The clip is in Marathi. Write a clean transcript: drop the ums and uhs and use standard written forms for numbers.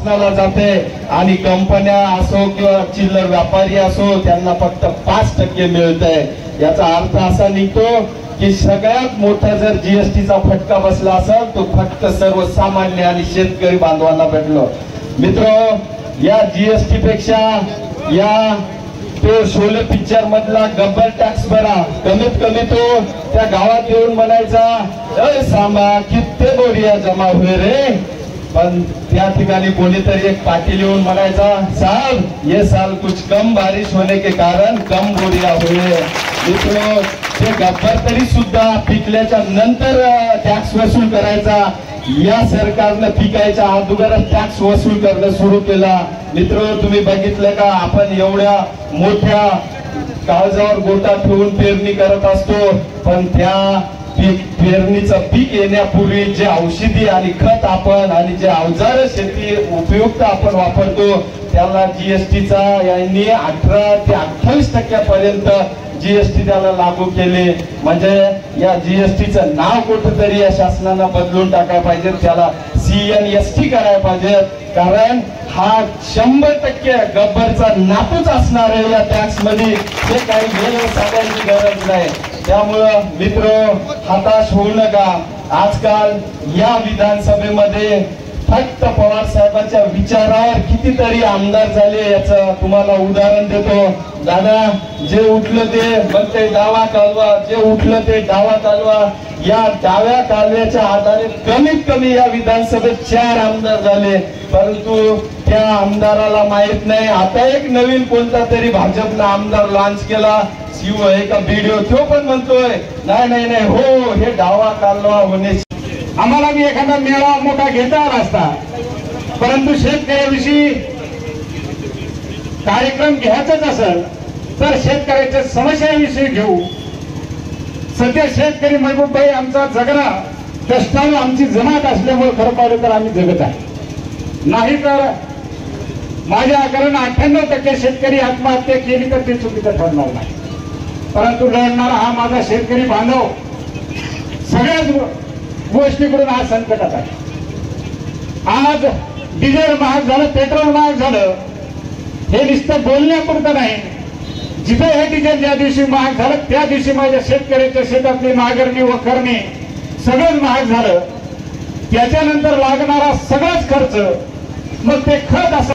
शासनाला जाते आणि कंपन्या असो किंवा चिल्लर व्यापारी असो त्यांना फक्त 5% मिळतंय। याचा अर्थ असा निघतो की सगळ्यात मोठा जर जीएसटीचा फटका बसला असेल तो फक्त सर्वसामान्य आणि शेतकरी बांधवांना भेटलो। मित्र, या जीएसटी पेक्षा या तो शोले पिक्चर मधला गब्बर टॅक्स बरा, कमीत कमी तो त्या गावात येऊन म्हणायचा, अय सांबा किती बोरिया जमा हुए रे, पण त्या ठिकाणी कोणीतरी एक पाटील येऊन म्हणायचा, साहब ये साल कुछ कम बारिश होने के कारण कम बोरिया हुए। मित्रों, ते गब्बर तरी सुद्धा पिकल्याच्या नंतर टॅक्स वसूल करायचा, या सरकारने पिकायच्या अगोदरच टॅक्स वसूल करणं सुरू केला। मित्र, तुम्ही बघितलं का, आपण एवढ्या मोठ्या काळजावर गोटा ठेवून पेरणी करत असतो, पण त्या पेरणीचं पीक येण्यापूर्वी जे औषधी आणि खत आपण आणि जे अवजार शेती उपयुक्त आपण वापरतो त्याला जीएसटीचा यांनी 18 ते 28% पर्यंत जीएसटी त्याला लागू केले। म्हणजे या जीएसटीचं नाव कुठेतरी या शासनानं बदलून टाकायला पाहिजे, त्याला CNST करायला पाहिजे, कारण हा 100% गब्बरचा नातूच असणार आहे या टॅक्स मध्ये, हे काही वेगळं सांगायची गरज नाही। त्यामुळं मित्र, हताश होऊ नका। आजकाल या विधानसभेमध्ये फक्त पवार साहेबांच्या विचारावर कितीतरी आमदार झाले, याचं तुम्हाला उदाहरण देतो। दादा, जे उठलं ते मग ते डावा कालवा, जे उठलं ते डावा कालवा, या डाव्या कालव्याच्या आधारे कमीत कमी या विधानसभेत 4 आमदार झाले, परंतु त्या आमदाराला माहित नाही आता एक नवीन कोणता तरी भाजपनं आमदार लॉन्च केला, शिव एका व्हिडिओ तो पण म्हणतोय नाही नाही नाही हो हे डावा कालवा होणे। आम्हाला मी एखादा मेळा मोठा घेता आला असता, परंतु शेतकऱ्याविषयी कार्यक्रम घ्यायचाच असेल तर शेतकऱ्याच्या समस्याविषयी घेऊ। सध्या शेतकरी महबूबभाई आमचा जगणं कष्टाने आमची जमात असल्यामुळे खरं पाहिलं तर आम्ही जगत आहे, नाही तर माझ्या आकलन 98% शेतकरी आत्महत्या केली तर ते चुकीचं ठरणार नाही, परंतु लढणारा हा माझा शेतकरी बांधव सगळ्याच गोष्टीकडून आज संकटात आहे। आज डिझेल महाग झालं, पेट्रोल महाग झालं, हे नुसतं बोलण्यापुरतं नाही, जिथे हे डिझेल ज्या दिवशी महाग झालं त्या दिवशी माझ्या शेतकऱ्याच्या शेतातली नांगरणी व करणे सगळंच महाग झालं। त्याच्यानंतर लागणारा सगळाच खर्च, मग ते खत असं